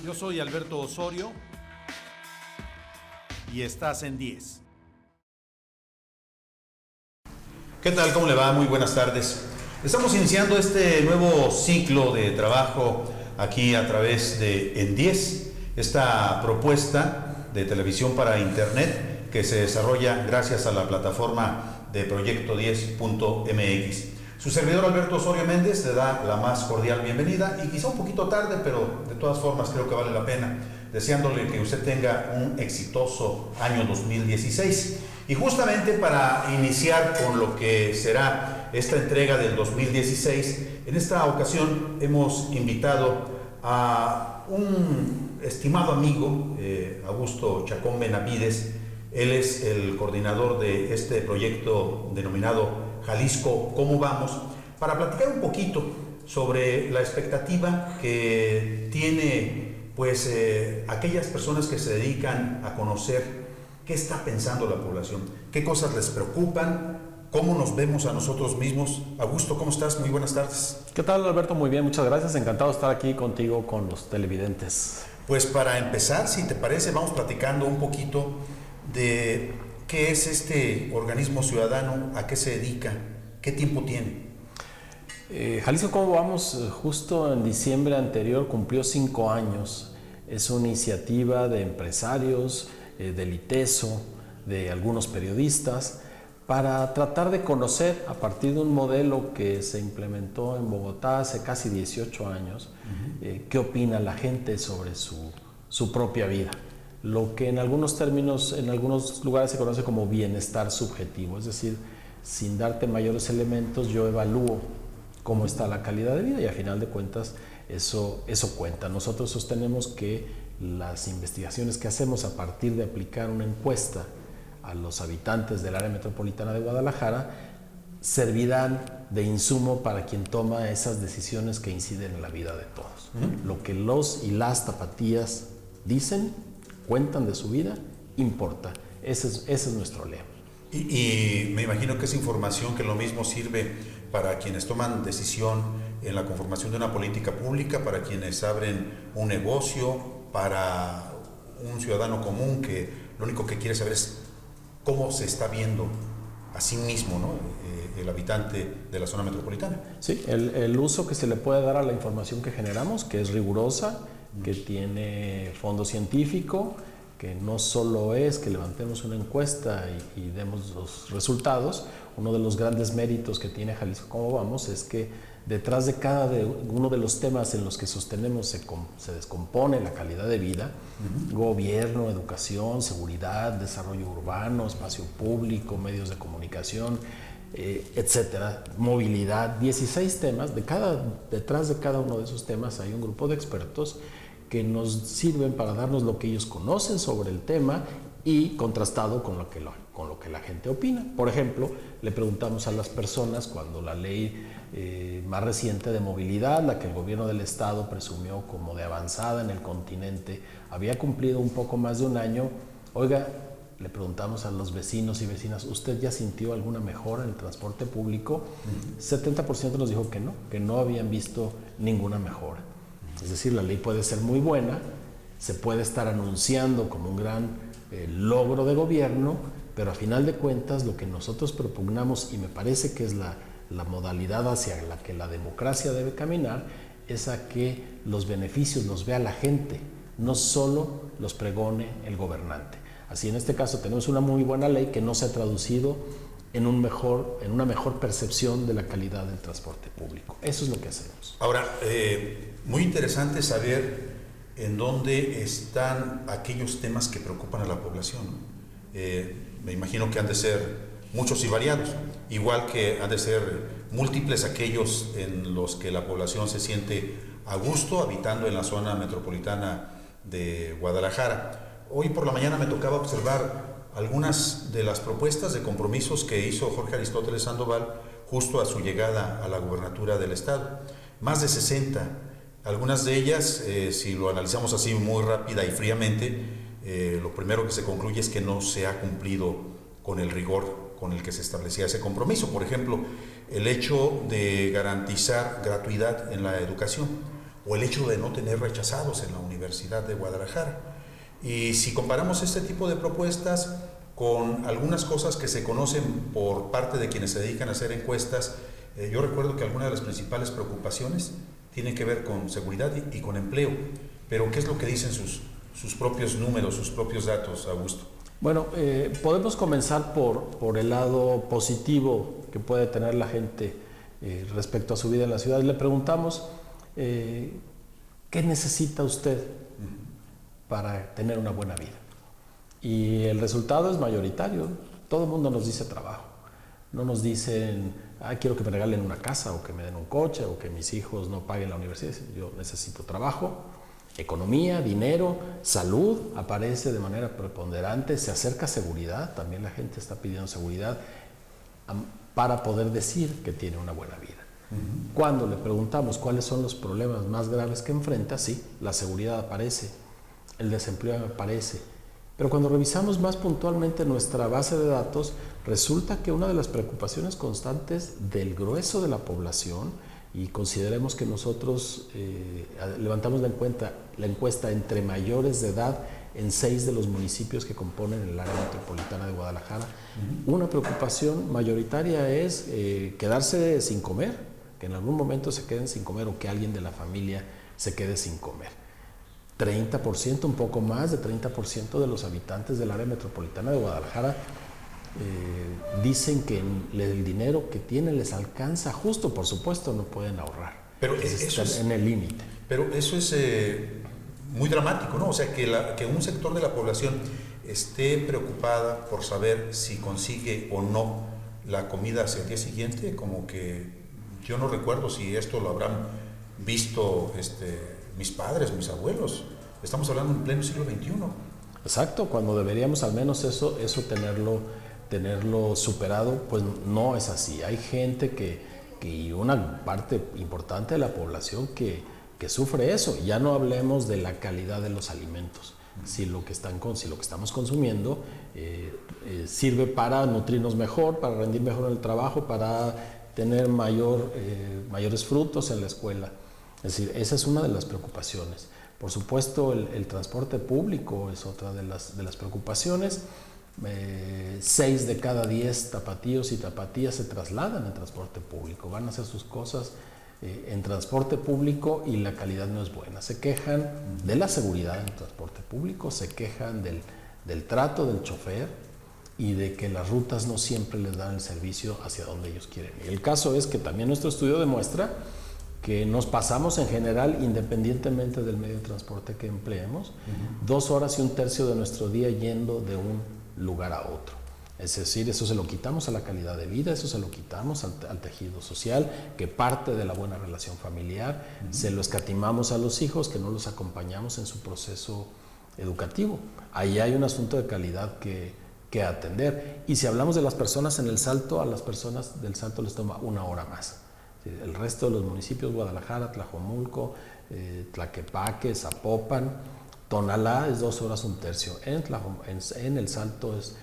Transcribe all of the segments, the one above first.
Yo soy Alberto Osorio y estás en 10. ¿Qué tal? ¿Cómo le va? Muy buenas tardes. Estamos iniciando este nuevo ciclo de trabajo aquí a través de En 10, esta propuesta de televisión para internet que se desarrolla gracias a la plataforma de Proyecto 10.mx. Su servidor Alberto Osorio Méndez le da la más cordial bienvenida y quizá un poquito tarde, pero de todas formas creo que vale la pena, deseándole que usted tenga un exitoso año 2016. Y justamente para iniciar con lo que será esta entrega del 2016, en esta ocasión hemos invitado a un estimado amigo, Augusto Chacón Benavides. Él es el coordinador de este proyecto denominado Jalisco, ¿cómo vamos?, para platicar un poquito sobre la expectativa que tiene pues aquellas personas que se dedican a conocer qué está pensando la población, qué cosas les preocupan, cómo nos vemos a nosotros mismos. Augusto, ¿cómo estás? Muy buenas tardes. ¿Qué tal, Alberto? Muy bien, muchas gracias. Encantado de estar aquí contigo, con los televidentes. Pues para empezar, si te parece, vamos platicando un poquito de qué es este organismo ciudadano, a qué se dedica, qué tiempo tiene. Jalisco, ¿cómo vamos? Justo en diciembre anterior cumplió 5 años. Es una iniciativa de empresarios, del ITESO, de algunos periodistas, para tratar de conocer, a partir de un modelo que se implementó en Bogotá hace casi 18 años, qué opina la gente sobre su propia vida. Lo que en algunos términos, en algunos lugares se conoce como bienestar subjetivo, es decir, sin darte mayores elementos, yo evalúo cómo está la calidad de vida y a final de cuentas eso cuenta. Nosotros sostenemos que las investigaciones que hacemos a partir de aplicar una encuesta a los habitantes del área metropolitana de Guadalajara servirán de insumo para quien toma esas decisiones que inciden en la vida de todos. Lo que los y las tapatías dicen, cuentan de su vida, importa. Ese es nuestro lema. Y me imagino que es información que lo mismo sirve para quienes toman decisión en la conformación de una política pública, para quienes abren un negocio, para un ciudadano común que lo único que quiere saber es cómo se está viendo a sí mismo, ¿no?, el habitante de la zona metropolitana. Sí, el uso que se le puede dar a la información que generamos, que es rigurosa, que tiene fondo científico, que no solo es que levantemos una encuesta y demos los resultados. Uno de los grandes méritos que tiene Jalisco ¿Cómo vamos? Es que detrás de cada uno de los temas en los que sostenemos se descompone la calidad de vida, gobierno, educación, seguridad, desarrollo urbano, espacio público, medios de comunicación, etcétera, movilidad, 16 temas. Detrás de cada uno de esos temas hay un grupo de expertos que nos sirven para darnos lo que ellos conocen sobre el tema y contrastado con lo que la gente opina. Por ejemplo, le preguntamos a las personas cuando la ley más reciente de movilidad, la que el gobierno del estado presumió como de avanzada en el continente, había cumplido un poco más de un año. Oiga, le preguntamos a los vecinos y vecinas, ¿usted ya sintió alguna mejora en el transporte público? 70% nos dijo que no habían visto ninguna mejora. Es decir, la ley puede ser muy buena, se puede estar anunciando como un gran logro de gobierno, pero a final de cuentas lo que nosotros propugnamos, y me parece que es la modalidad hacia la que la democracia debe caminar, es a que los beneficios los vea la gente, no solo los pregone el gobernante. Así en este caso tenemos una muy buena ley que no se ha traducido en una mejor percepción de la calidad del transporte público. Eso es lo que hacemos. Ahora, muy interesante saber en dónde están aquellos temas que preocupan a la población. Me imagino que han de ser muchos y variados, igual que han de ser múltiples aquellos en los que la población se siente a gusto habitando en la zona metropolitana de Guadalajara. Hoy por la mañana me tocaba observar algunas de las propuestas de compromisos que hizo Jorge Aristóteles Sandoval justo a su llegada a la gubernatura del estado. Más de 60. Algunas de ellas, si lo analizamos así muy rápida y fríamente, lo primero que se concluye es que no se ha cumplido con el rigor con el que se establecía ese compromiso. Por ejemplo, el hecho de garantizar gratuidad en la educación o el hecho de no tener rechazados en la Universidad de Guadalajara. Y si comparamos este tipo de propuestas con algunas cosas que se conocen por parte de quienes se dedican a hacer encuestas, yo recuerdo que algunas de las principales preocupaciones tienen que ver con seguridad y con empleo. Pero ¿qué es lo que dicen sus propios números, sus propios datos, Augusto? Bueno, podemos comenzar por el lado positivo que puede tener la gente respecto a su vida en la ciudad. Le preguntamos, ¿qué necesita usted para tener una buena vida? Y el resultado es mayoritario. Todo el mundo nos dice trabajo. No nos dicen, quiero que me regalen una casa o que me den un coche o que mis hijos no paguen la universidad. Yo necesito trabajo. Economía, dinero, salud aparece de manera preponderante, se acerca seguridad, también la gente está pidiendo seguridad para poder decir que tiene una buena vida. Cuando le preguntamos cuáles son los problemas más graves que enfrenta, sí, la seguridad aparece, el desempleo aparece, pero cuando revisamos más puntualmente nuestra base de datos, resulta que una de las preocupaciones constantes del grueso de la población, y consideremos que nosotros levantamos la encuesta entre mayores de edad en 6 de los municipios que componen el área metropolitana de Guadalajara. Una preocupación mayoritaria es quedarse sin comer, que en algún momento se queden sin comer o que alguien de la familia se quede sin comer. 30%, un poco más de 30% de los habitantes del área metropolitana de Guadalajara dicen que el dinero que tienen les alcanza justo, por supuesto no pueden ahorrar. Pero eso es en el límite. Pero eso es muy dramático, ¿no? O sea, que un sector de la población esté preocupada por saber si consigue o no la comida hacia el día siguiente, como que yo no recuerdo si esto lo habrán visto mis padres, mis abuelos. Estamos hablando en pleno siglo XXI. Exacto, cuando deberíamos al menos eso tenerlo superado, pues no es así. Hay gente y una parte importante de la población que sufre eso. Ya no hablemos de la calidad de los alimentos. Si lo que estamos consumiendo sirve para nutrirnos mejor, para rendir mejor en el trabajo, para tener mayores frutos en la escuela. Es decir, esa es una de las preocupaciones. Por supuesto, el transporte público es otra de las preocupaciones. 6 de cada 10 tapatíos y tapatías se trasladan en transporte público, van a hacer sus cosas en transporte público y la calidad no es buena. Se quejan de la seguridad en el transporte público, se quejan del trato del chofer y de que las rutas no siempre les dan el servicio hacia donde ellos quieren. Y el caso es que también nuestro estudio demuestra que nos pasamos en general, independientemente del medio de transporte que empleemos, 2 horas y 1/3 de nuestro día yendo de un lugar a otro. Es decir, eso se lo quitamos a la calidad de vida, eso se lo quitamos al tejido social, que parte de la buena relación familiar, se lo escatimamos a los hijos, que no los acompañamos en su proceso educativo. Ahí hay un asunto de calidad que atender. Y si hablamos de las personas en el Salto, a las personas del Salto les toma 1 hora más. El resto de los municipios, Guadalajara, Tlajomulco, Tlaquepaque, Zapopan, Tonalá es 2 horas 1/3. En el Salto es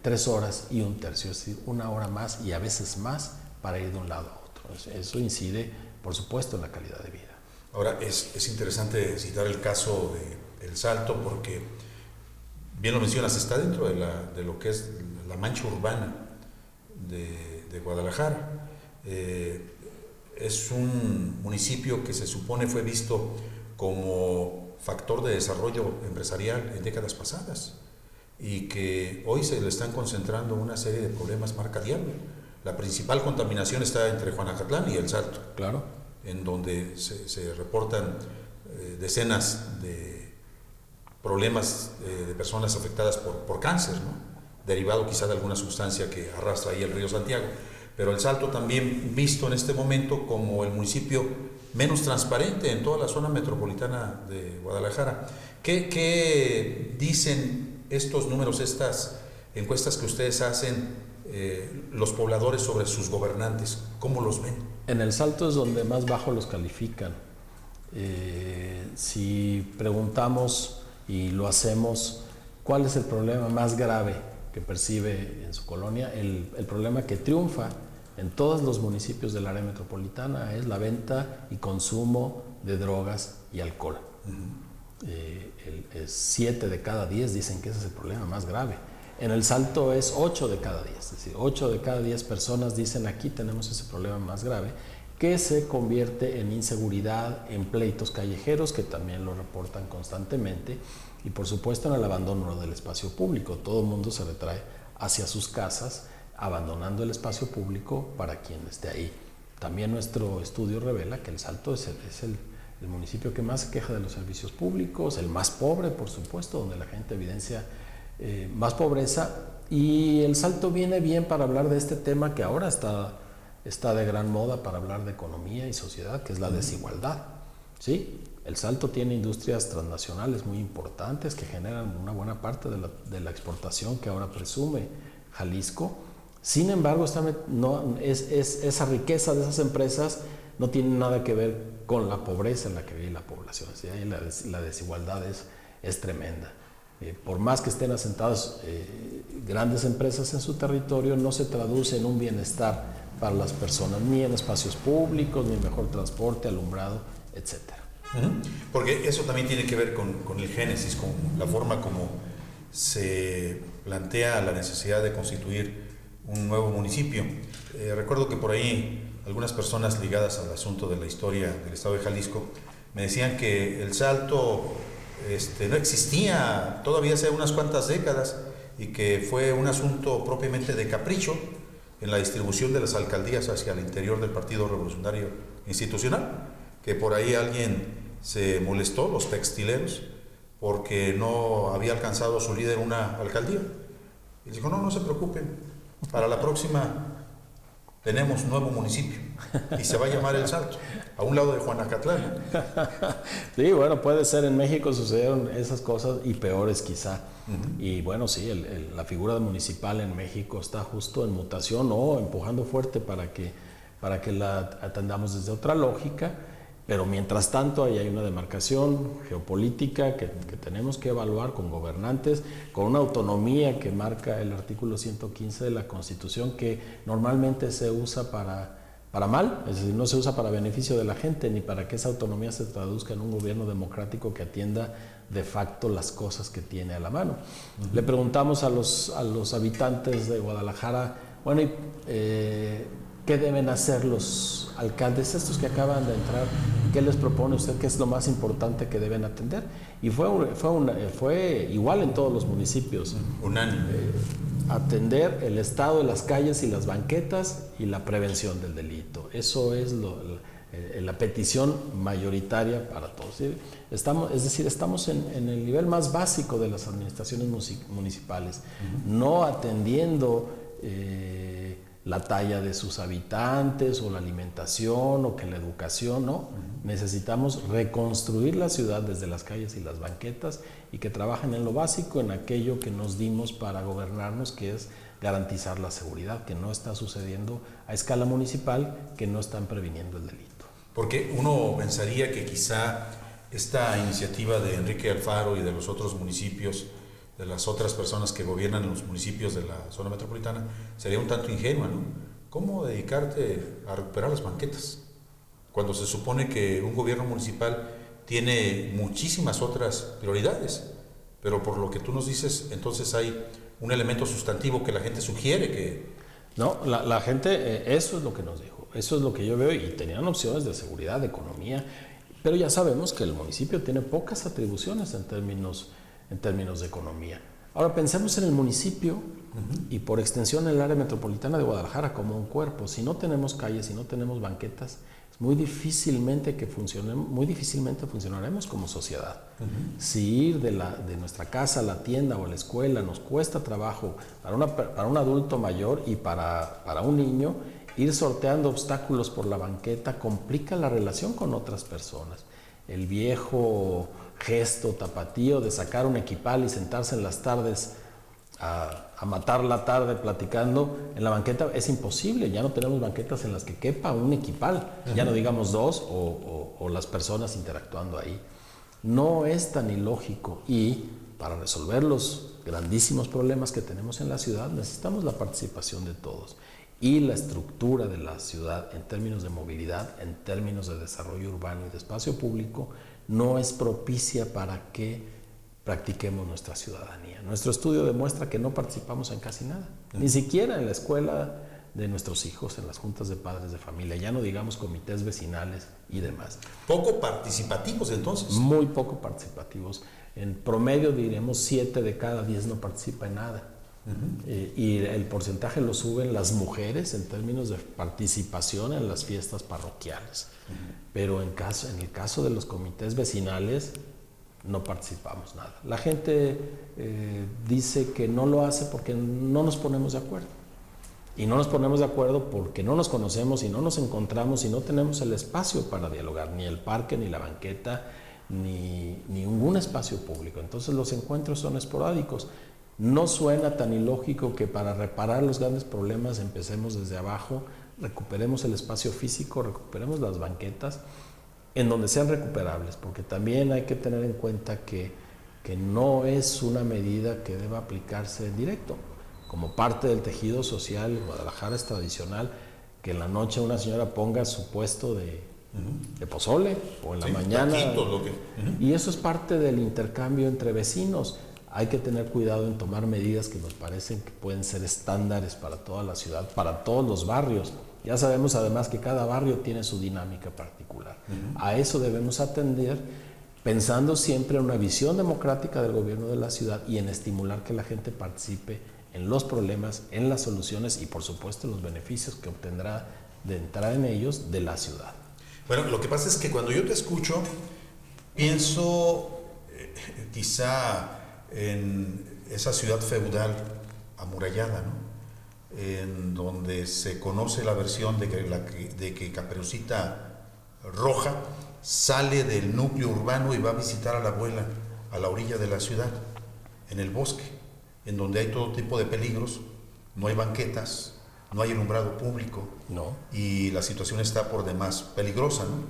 3 horas y 1/3, es decir, 1 hora más y a veces más para ir de un lado a otro. Eso incide, por supuesto, en la calidad de vida. Ahora, es interesante citar el caso de El Salto porque, bien lo mencionas, está dentro de lo que es la mancha urbana de Guadalajara. Es un municipio que se supone fue visto como factor de desarrollo empresarial en décadas pasadas y que hoy se le están concentrando una serie de problemas marca diablo. La principal contaminación está entre Juanacatlán y El Salto, claro, en donde se reportan decenas de problemas de personas afectadas por cáncer, ¿no? Derivado quizá de alguna sustancia que arrastra ahí el río Santiago. Pero El Salto también visto en este momento como el municipio menos transparente en toda la zona metropolitana de Guadalajara. ¿Qué dicen estos números, estas encuestas que ustedes hacen, los pobladores sobre sus gobernantes? ¿Cómo los ven? En El Salto es donde más bajo los califican. Si preguntamos y lo hacemos, ¿cuál es el problema más grave que percibe en su colonia? El problema que triunfa en todos los municipios del área metropolitana es la venta y consumo de drogas y alcohol. 7 de cada 10 dicen que ese es el problema más grave. En El Salto es 8 de cada 10, es decir, 8 de cada 10 personas dicen aquí tenemos ese problema más grave, que se convierte en inseguridad, en pleitos callejeros, que también lo reportan constantemente, y por supuesto en el abandono del espacio público. Todo el mundo se retrae hacia sus casas, abandonando el espacio público para quien esté ahí. También nuestro estudio revela que El Salto es el municipio que más se queja de los servicios públicos, el más pobre, por supuesto, donde la gente evidencia más pobreza, y El Salto viene bien para hablar de este tema que ahora está de gran moda para hablar de economía y sociedad, que es la desigualdad. ¿Sí? El Salto tiene industrias transnacionales muy importantes que generan una buena parte de la exportación que ahora presume Jalisco. Sin embargo, esa riqueza de esas empresas no tiene nada que ver con la pobreza en la que vive la población. ¿Sí? La desigualdad es tremenda. Por más que estén asentadas grandes empresas en su territorio, no se traduce en un bienestar para las personas, ni en espacios públicos, ni en mejor transporte, alumbrado, etc. Porque eso también tiene que ver con el génesis, con la forma como se plantea la necesidad de constituir un nuevo municipio. Recuerdo que por ahí algunas personas ligadas al asunto de la historia del estado de Jalisco me decían que El Salto no existía todavía hace unas cuantas décadas y que fue un asunto propiamente de capricho en la distribución de las alcaldías hacia el interior del Partido Revolucionario Institucional, que por ahí alguien se molestó, los textileros, porque no había alcanzado su líder una alcaldía. Y dijo, no se preocupen, para la próxima tenemos un nuevo municipio y se va a llamar El Salto, a un lado de Juanacatlán. Sí, bueno, puede ser. En México sucedieron esas cosas y peores quizá. Y bueno, sí, la figura municipal en México está justo en mutación o empujando fuerte para que la atendamos desde otra lógica, pero mientras tanto ahí hay una demarcación geopolítica que tenemos que evaluar con gobernantes, con una autonomía que marca el artículo 115 de la Constitución, que normalmente se usa para mal, es decir, no se usa para beneficio de la gente, ni para que esa autonomía se traduzca en un gobierno democrático que atienda de facto las cosas que tiene a la mano. Le preguntamos a los habitantes de Guadalajara, bueno, ¿qué deben hacer los alcaldes estos que acaban de entrar? ¿Qué les propone usted? ¿Qué es lo más importante que deben atender? Y fue igual en todos los municipios. Unánime. Atender el estado de las calles y las banquetas y la prevención del delito. Eso es la petición mayoritaria para todos. ¿Sí? Estamos en el nivel más básico de las administraciones municipales, no atendiendo la talla de sus habitantes o la alimentación o que la educación, no. Necesitamos reconstruir la ciudad desde las calles y las banquetas y que trabajen en lo básico, en aquello que nos dimos para gobernarnos, que es garantizar la seguridad, que no está sucediendo a escala municipal, que no están previniendo el delito. Porque uno pensaría que quizá esta iniciativa de Enrique Alfaro y de los otros municipios, de las otras personas que gobiernan en los municipios de la zona metropolitana, sería un tanto ingenua, ¿no? ¿Cómo dedicarte a recuperar las banquetas? Cuando se supone que un gobierno municipal tiene muchísimas otras prioridades, pero por lo que tú nos dices, entonces hay un elemento sustantivo que la gente sugiere que... No, la gente, eso es lo que nos dijo, eso es lo que yo veo, y tenían opciones de seguridad, de economía, pero ya sabemos que el municipio tiene pocas atribuciones en términos de economía. Ahora pensemos en el municipio y por extensión en el área metropolitana de Guadalajara como un cuerpo. Si no tenemos calles, si no tenemos banquetas, es muy difícilmente funcionaremos como sociedad. Si ir de nuestra casa a la tienda o a la escuela nos cuesta trabajo para un adulto mayor y para un niño, ir sorteando obstáculos por la banqueta complica la relación con otras personas. El viejo gesto tapatío de sacar un equipal y sentarse en las tardes a matar la tarde platicando en la banqueta es imposible. Ya no tenemos banquetas en las que quepa un equipal, ya no digamos dos o las personas interactuando ahí. No es tan ilógico, y para resolver los grandísimos problemas que tenemos en la ciudad necesitamos la participación de todos. y la estructura de la ciudad en términos de movilidad, en términos de desarrollo urbano y de espacio público, no es propicia para que practiquemos nuestra ciudadanía. Nuestro estudio demuestra que no participamos en casi nada, ni siquiera en la escuela de nuestros hijos, en las juntas de padres de familia, ya no digamos comités vecinales y demás. Poco participativos entonces. Muy poco participativos. En promedio diremos 7 de cada 10 no participa en nada. Y el porcentaje lo suben las mujeres en términos de participación en las fiestas parroquiales. Pero en el caso de los comités vecinales no participamos nada. La gente dice que no lo hace porque no nos ponemos de acuerdo. Y no nos ponemos de acuerdo porque no nos conocemos y no nos encontramos y no tenemos el espacio para dialogar, ni el parque, ni la banqueta, ni ningún espacio público. Entonces los encuentros son esporádicos. No suena tan ilógico que para reparar los grandes problemas empecemos desde abajo, recuperemos el espacio físico, recuperemos las banquetas en donde sean recuperables, porque también hay que tener en cuenta que no es una medida que deba aplicarse en directo. Como parte del tejido social, en Guadalajara es tradicional que en la noche una señora ponga su puesto de pozole o en la mañana. Taquitos, Y eso es parte del intercambio entre vecinos. Hay que tener cuidado en tomar medidas que nos parecen que pueden ser estándares para toda la ciudad, para todos los barrios. Ya sabemos además que cada barrio tiene su dinámica particular. A eso debemos atender pensando siempre en una visión democrática del gobierno de la ciudad y en estimular que la gente participe en los problemas, en las soluciones y por supuesto en los beneficios que obtendrá de entrar en ellos de la ciudad. Bueno, lo que pasa es que cuando yo te escucho, pienso quizá en esa ciudad feudal amurallada, ¿no? En donde se conoce la versión de que Caperucita Roja sale del núcleo urbano y va a visitar a la abuela a la orilla de la ciudad, en el bosque, en donde hay todo tipo de peligros, no hay banquetas, no hay alumbrado público, y la situación está por demás peligrosa, ¿no?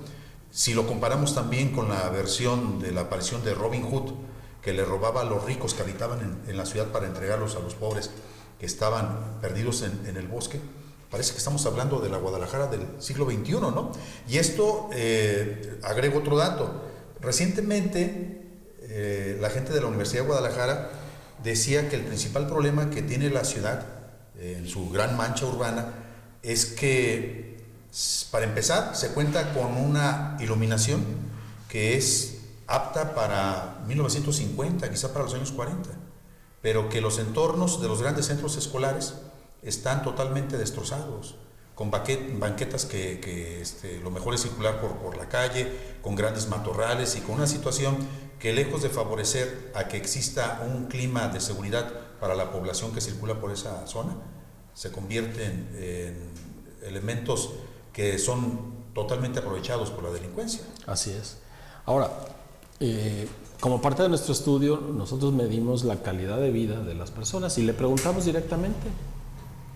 Si lo comparamos también con la versión de la aparición de Robin Hood, que le robaba a los ricos que habitaban en la ciudad para entregarlos a los pobres que estaban perdidos en el bosque, parece que estamos hablando de la Guadalajara del siglo XXI, ¿no? Y esto, agrego otro dato, recientemente la gente de la Universidad de Guadalajara decía que el principal problema que tiene la ciudad en su gran mancha urbana es que, para empezar, se cuenta con una iluminación que es apta para 1950, quizá para los años 40, pero que los entornos de los grandes centros escolares están totalmente destrozados, con banquetas que lo mejor es circular por la calle, con grandes matorrales y con una situación que, lejos de favorecer a que exista un clima de seguridad para la población que circula por esa zona, se convierten en elementos que son totalmente aprovechados por la delincuencia. Así es. Ahora, como parte de nuestro estudio, nosotros medimos la calidad de vida de las personas y le preguntamos directamente,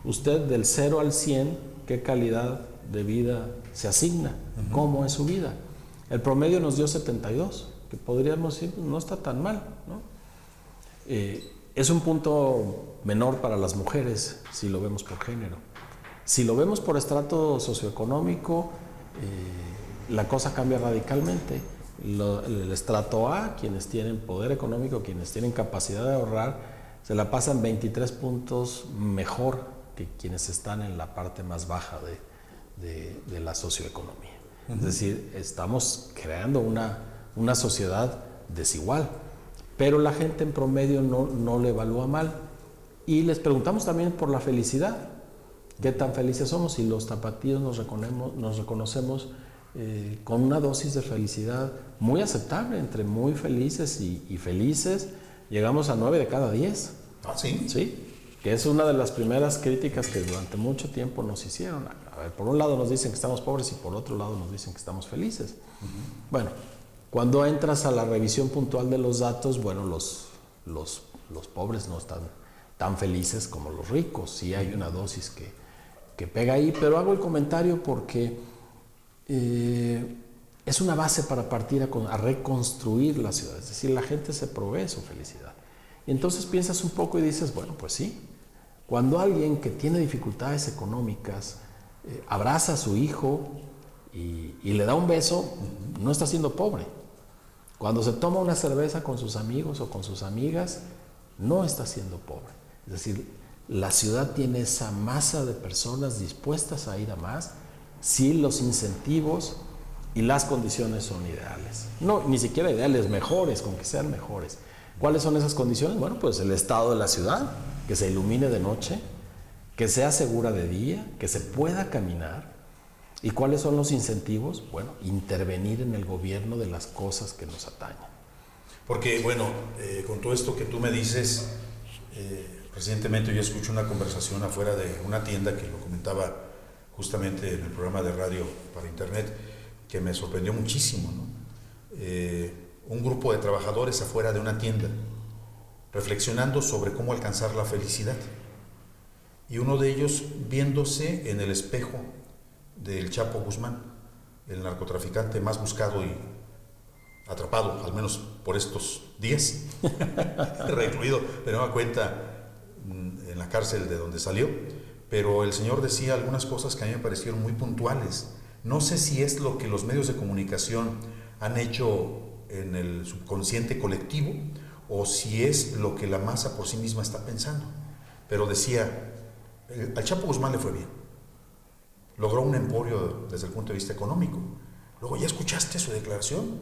usted del 0 al 100, ¿qué calidad de vida se asigna? ¿Cómo es su vida? El promedio nos dio 72, que podríamos decir, no está tan mal, ¿no? Es un punto menor para las mujeres si lo vemos por género. Si lo vemos por estrato socioeconómico, la cosa cambia radicalmente. El estrato A, quienes tienen poder económico, quienes tienen capacidad de ahorrar, se la pasan 23 puntos mejor que quienes están en la parte más baja de la socioeconomía. Es decir, estamos creando una sociedad desigual, pero la gente en promedio no le evalúa mal. Y les preguntamos también por la felicidad, qué tan felices somos, y los tapatíos nos reconocemos con una dosis de felicidad muy aceptable, entre muy felices y felices, llegamos a 9 de cada 10. ¿Ah, sí? Sí, que es una de las primeras críticas que durante mucho tiempo nos hicieron. A ver, por un lado nos dicen que estamos pobres y por otro lado nos dicen que estamos felices. Bueno, cuando entras a la revisión puntual de los datos, bueno, los pobres no están tan felices como los ricos. Sí hay una dosis que pega ahí, pero hago el comentario porque es una base para partir a reconstruir la ciudad. Es decir, la gente se provee su felicidad. Y entonces piensas un poco y dices, bueno, pues sí, Cuando alguien que tiene dificultades económicas abraza a su hijo y le da un beso, no está siendo pobre. Cuando se toma una cerveza con sus amigos o con sus amigas, no está siendo pobre. Es decir, la ciudad tiene esa masa de personas dispuestas a ir a más si los incentivos y las condiciones son ideales. No, ni siquiera ideales, mejores, con que sean mejores. ¿Cuáles son esas condiciones? Bueno, pues el estado de la ciudad, que se ilumine de noche, que sea segura de día, que se pueda caminar. ¿Y cuáles son los incentivos? Bueno, intervenir en el gobierno de las cosas que nos atañen. Porque, bueno, con todo esto que tú me dices, recientemente yo escuché una conversación afuera de una tienda que lo comentaba justamente en el programa de radio para internet, que me sorprendió muchísimo, ¿no? Un grupo de trabajadores afuera de una tienda, reflexionando sobre cómo alcanzar la felicidad. Y uno de ellos viéndose en el espejo del Chapo Guzmán, el narcotraficante más buscado y atrapado, al menos por estos días, recluido, pero no da cuenta en la cárcel de donde salió. Pero el señor decía algunas cosas que a mí me parecieron muy puntuales. No sé si es lo que los medios de comunicación han hecho en el subconsciente colectivo o si es lo que la masa por sí misma está pensando. Pero decía, al Chapo Guzmán le fue bien. Logró un emporio desde el punto de vista económico. Luego, ¿ya escuchaste su declaración?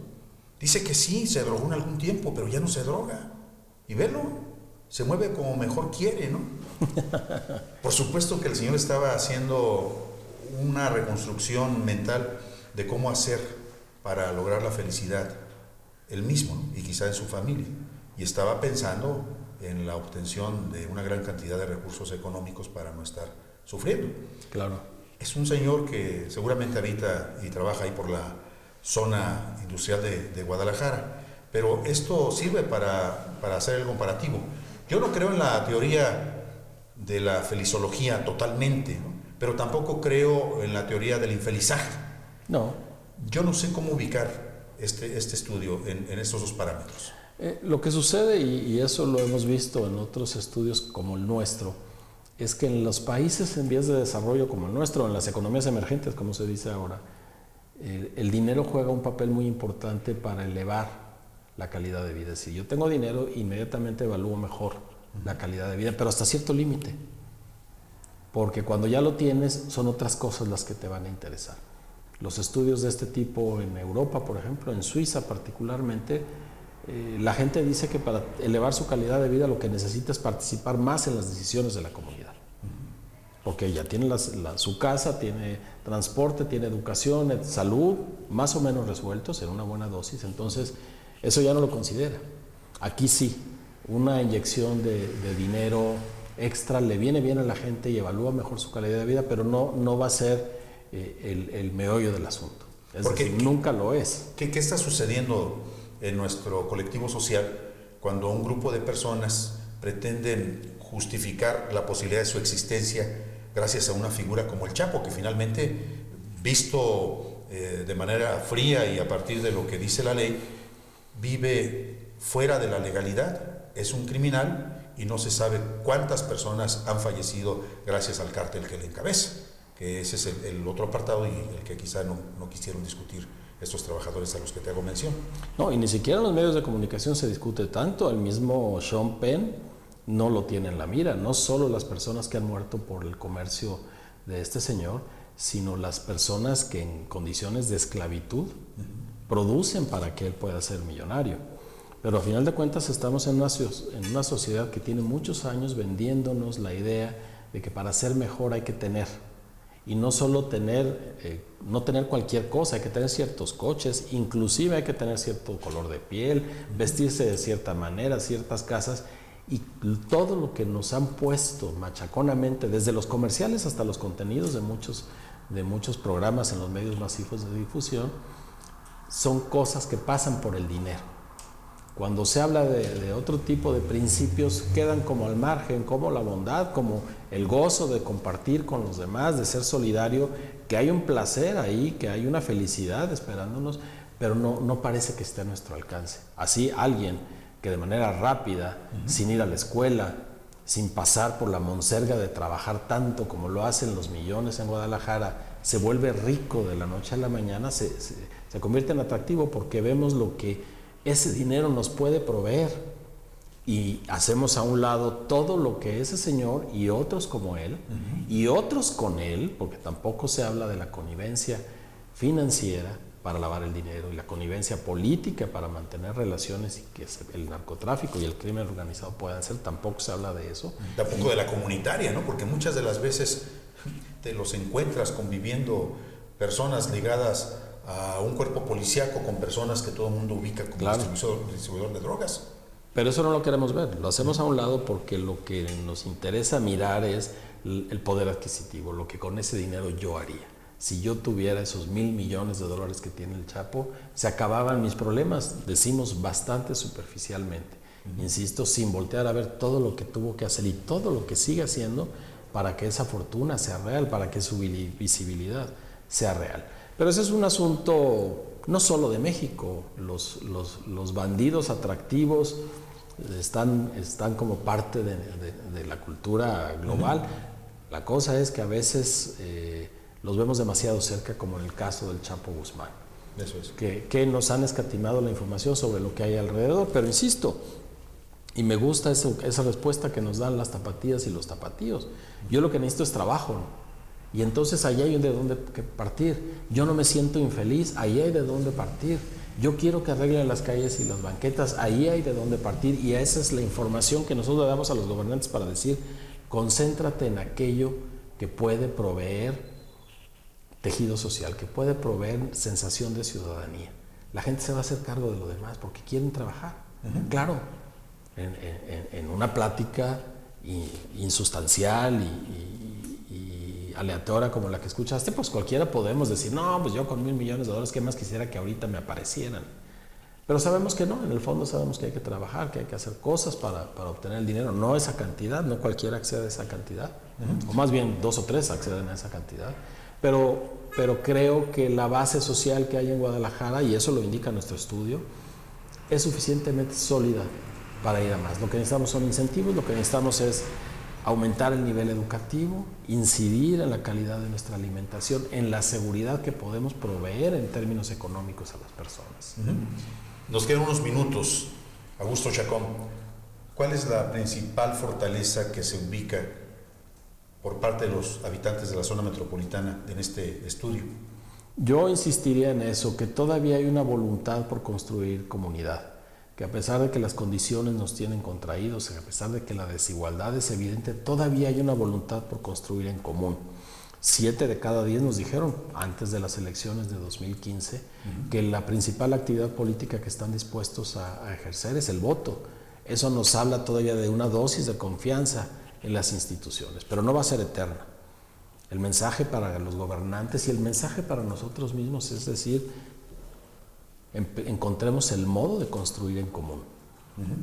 Dice que sí, se drogó en algún tiempo, pero ya no se droga. Y velo, se mueve como mejor quiere, ¿no? Por supuesto que el señor estaba haciendo una reconstrucción mental de cómo hacer para lograr la felicidad él mismo, ¿no? Y quizá en su familia. Y estaba pensando en la obtención de una gran cantidad de recursos económicos para no estar sufriendo. Claro. Es un señor que seguramente habita y trabaja ahí por la zona industrial de Guadalajara, pero esto sirve para hacer el comparativo. Yo no creo en la teoría de la felizología totalmente, ¿no? Pero tampoco creo en la teoría del infelizaje. No. Yo no sé cómo ubicar este estudio en estos dos parámetros. Lo que sucede, y eso lo hemos visto en otros estudios como el nuestro, es que en los países en vías de desarrollo como el nuestro, en las economías emergentes, como se dice ahora, el dinero juega un papel muy importante para elevar la calidad de vida. Si yo tengo dinero, inmediatamente evalúo mejor la calidad de vida, pero hasta cierto límite. Porque cuando ya lo tienes, son otras cosas las que te van a interesar. Los estudios de este tipo en Europa, por ejemplo, en Suiza particularmente, la gente dice que para elevar su calidad de vida lo que necesita es participar más en las decisiones de la comunidad. Porque ya tiene su casa, tiene transporte, tiene educación, salud, más o menos resueltos en una buena dosis. Entonces, eso ya no lo considera. Aquí sí, una inyección de dinero extra le viene bien a la gente y evalúa mejor su calidad de vida, pero no va a ser el meollo del asunto. Es decir, nunca lo es. ¿Qué está sucediendo en nuestro colectivo social cuando un grupo de personas pretenden justificar la posibilidad de su existencia gracias a una figura como el Chapo, que finalmente, visto de manera fría y a partir de lo que dice la ley, vive fuera de la legalidad, es un criminal y no se sabe cuántas personas han fallecido gracias al cártel que le encabeza? Que ese es el otro apartado y el que quizá no quisieron discutir estos trabajadores a los que te hago mención. No, y ni siquiera en los medios de comunicación se discute tanto. El mismo Sean Penn no lo tiene en la mira. No solo las personas que han muerto por el comercio de este señor, sino las personas que en condiciones de esclavitud producen para que él pueda ser millonario. Pero a final de cuentas estamos en una sociedad que tiene muchos años vendiéndonos la idea de que para ser mejor hay que tener. Y no solo no tener cualquier cosa, hay que tener ciertos coches, inclusive hay que tener cierto color de piel, vestirse de cierta manera, ciertas casas, y todo lo que nos han puesto machaconamente, desde los comerciales hasta los contenidos de muchos programas en los medios masivos de difusión, son cosas que pasan por el dinero. Cuando se habla de otro tipo de principios, quedan como al margen, como la bondad, como el gozo de compartir con los demás, de ser solidario, que hay un placer ahí, que hay una felicidad esperándonos, pero no parece que esté a nuestro alcance. Así alguien que de manera rápida, sin ir a la escuela, sin pasar por la monserga de trabajar tanto como lo hacen los millones en Guadalajara, se vuelve rico de la noche a la mañana, se convierte en atractivo porque vemos lo que ese dinero nos puede proveer y hacemos a un lado todo lo que ese señor y otros como él y otros con él, porque tampoco se habla de la connivencia financiera para lavar el dinero y la connivencia política para mantener relaciones y que el narcotráfico y el crimen organizado puedan ser, tampoco se habla de eso. Tampoco de la comunitaria, ¿no? Porque muchas de las veces te los encuentras conviviendo personas ligadas a un cuerpo policíaco con personas que todo el mundo ubica como distribuidor de drogas. Pero eso no lo queremos ver, lo hacemos a un lado porque lo que nos interesa mirar es el poder adquisitivo, lo que con ese dinero yo haría. Si yo tuviera esos $1,000 millones que tiene el Chapo, se acababan mis problemas, decimos bastante superficialmente. Insisto, sin voltear a ver todo lo que tuvo que hacer y todo lo que sigue haciendo para que esa fortuna sea real, para que su visibilidad sea real. Pero ese es un asunto no solo de México, los bandidos atractivos están como parte de la cultura global. La cosa es que a veces los vemos demasiado cerca, como en el caso del Chapo Guzmán. Eso es. Que nos han escatimado la información sobre lo que hay alrededor, pero insisto, y me gusta esa respuesta que nos dan las tapatías y los tapatíos. Yo lo que necesito es trabajo, ¿no? Y entonces ahí hay de dónde partir. Yo no me siento infeliz, ahí hay de dónde partir. Yo quiero que arreglen las calles y las banquetas, ahí hay de dónde partir. Y esa es la información que nosotros le damos a los gobernantes para decir, concéntrate en aquello que puede proveer tejido social, que puede proveer sensación de ciudadanía. La gente se va a hacer cargo de lo demás porque quieren trabajar. Claro, en una plática insustancial y aleatoria como la que escuchaste, pues cualquiera podemos decir, no, pues yo con $1,000 millones, ¿qué más quisiera que ahorita me aparecieran? Pero sabemos que no, en el fondo sabemos que hay que trabajar, que hay que hacer cosas para obtener el dinero, no esa cantidad, no cualquiera accede a esa cantidad, o más bien 2 o 3 acceden a esa cantidad. Pero creo que la base social que hay en Guadalajara, y eso lo indica nuestro estudio, es suficientemente sólida para ir a más. Lo que necesitamos son incentivos, lo que necesitamos es aumentar el nivel educativo, incidir en la calidad de nuestra alimentación, en la seguridad que podemos proveer en términos económicos a las personas. Nos quedan unos minutos. Augusto Chacón, ¿cuál es la principal fortaleza que se ubica por parte de los habitantes de la zona metropolitana en este estudio? Yo insistiría en eso, que todavía hay una voluntad por construir comunidad, que a pesar de que las condiciones nos tienen contraídos, a pesar de que la desigualdad es evidente, todavía hay una voluntad por construir en común. 7 de cada 10 nos dijeron, antes de las elecciones de 2015, que la principal actividad política que están dispuestos a ejercer es el voto. Eso nos habla todavía de una dosis de confianza en las instituciones, pero no va a ser eterna. El mensaje para los gobernantes y el mensaje para nosotros mismos es decir, encontremos el modo de construir en común,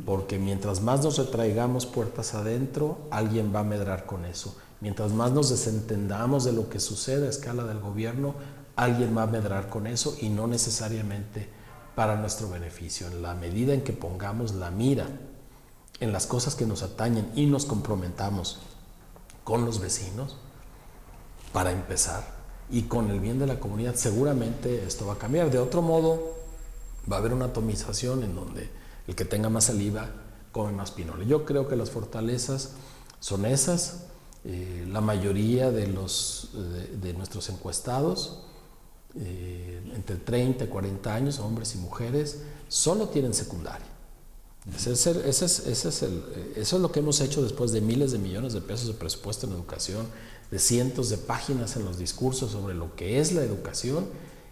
porque mientras más nos retraigamos puertas adentro, alguien va a medrar con eso. Mientras más nos desentendamos de lo que sucede a escala del gobierno, alguien va a medrar con eso y no necesariamente para nuestro beneficio. En la medida en que pongamos la mira en las cosas que nos atañen y nos comprometamos con los vecinos, para empezar, y con el bien de la comunidad, seguramente esto va a cambiar. De otro modo, va a haber una atomización en donde el que tenga más saliva come más pinole. Yo creo que las fortalezas son esas. La mayoría de nuestros encuestados, entre 30 y 40 años, hombres y mujeres, solo tienen secundaria. Eso es lo que hemos hecho después de miles de millones de pesos de presupuesto en educación, de cientos de páginas en los discursos sobre lo que es la educación,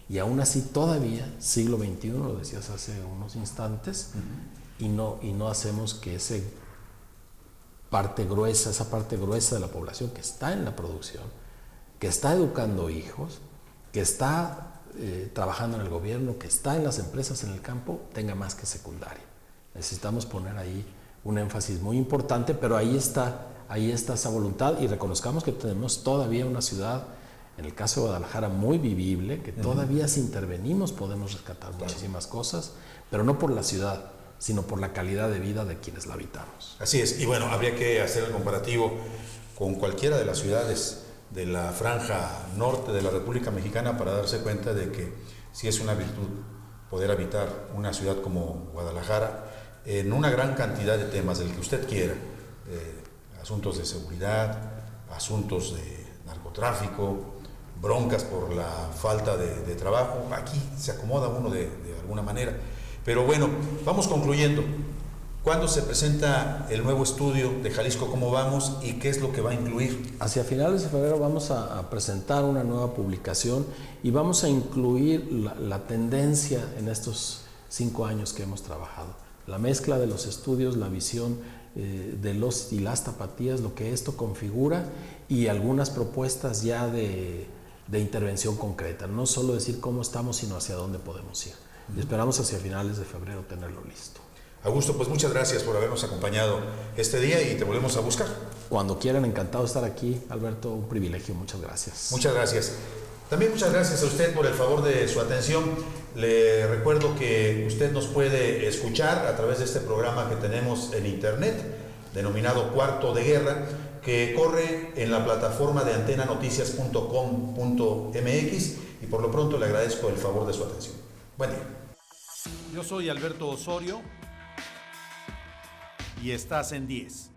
y aún así todavía, siglo XXI, lo decías hace unos instantes, y no hacemos que esa parte gruesa de la población que está en la producción, que está educando hijos, que está trabajando en el gobierno, que está en las empresas, en el campo, tenga más que secundaria. Necesitamos poner ahí un énfasis muy importante, pero ahí está esa voluntad, y reconozcamos que tenemos todavía una ciudad, en el caso de Guadalajara, muy vivible, que todavía si intervenimos podemos rescatar muchísimas cosas, pero no por la ciudad, sino por la calidad de vida de quienes la habitamos. Así es, y bueno, habría que hacer el comparativo con cualquiera de las ciudades de la franja norte de la República Mexicana para darse cuenta de que sí es una virtud poder habitar una ciudad como Guadalajara en una gran cantidad de temas, del que usted quiera, asuntos de seguridad, asuntos de narcotráfico, broncas por la falta de trabajo. Aquí se acomoda uno de alguna manera. Pero bueno, vamos concluyendo. ¿Cuándo se presenta el nuevo estudio de Jalisco Cómo Vamos y qué es lo que va a incluir? Hacia finales de febrero vamos a presentar una nueva publicación y vamos a incluir la tendencia en estos 5 años que hemos trabajado. La mezcla de los estudios, la visión de los y las tapatías, lo que esto configura y algunas propuestas ya de intervención concreta. No solo decir cómo estamos, sino hacia dónde podemos ir. Y esperamos hacia finales de febrero tenerlo listo. Augusto, pues muchas gracias por habernos acompañado este día y te volvemos a buscar. Cuando quieran, encantado de estar aquí, Alberto, un privilegio, muchas gracias. Muchas gracias. También muchas gracias a usted por el favor de su atención. Le recuerdo que usted nos puede escuchar a través de este programa que tenemos en internet, denominado Cuarto de Guerra, que corre en la plataforma de antenanoticias.com.mx, y por lo pronto le agradezco el favor de su atención. Buen día. Yo soy Alberto Osorio y estás en 10.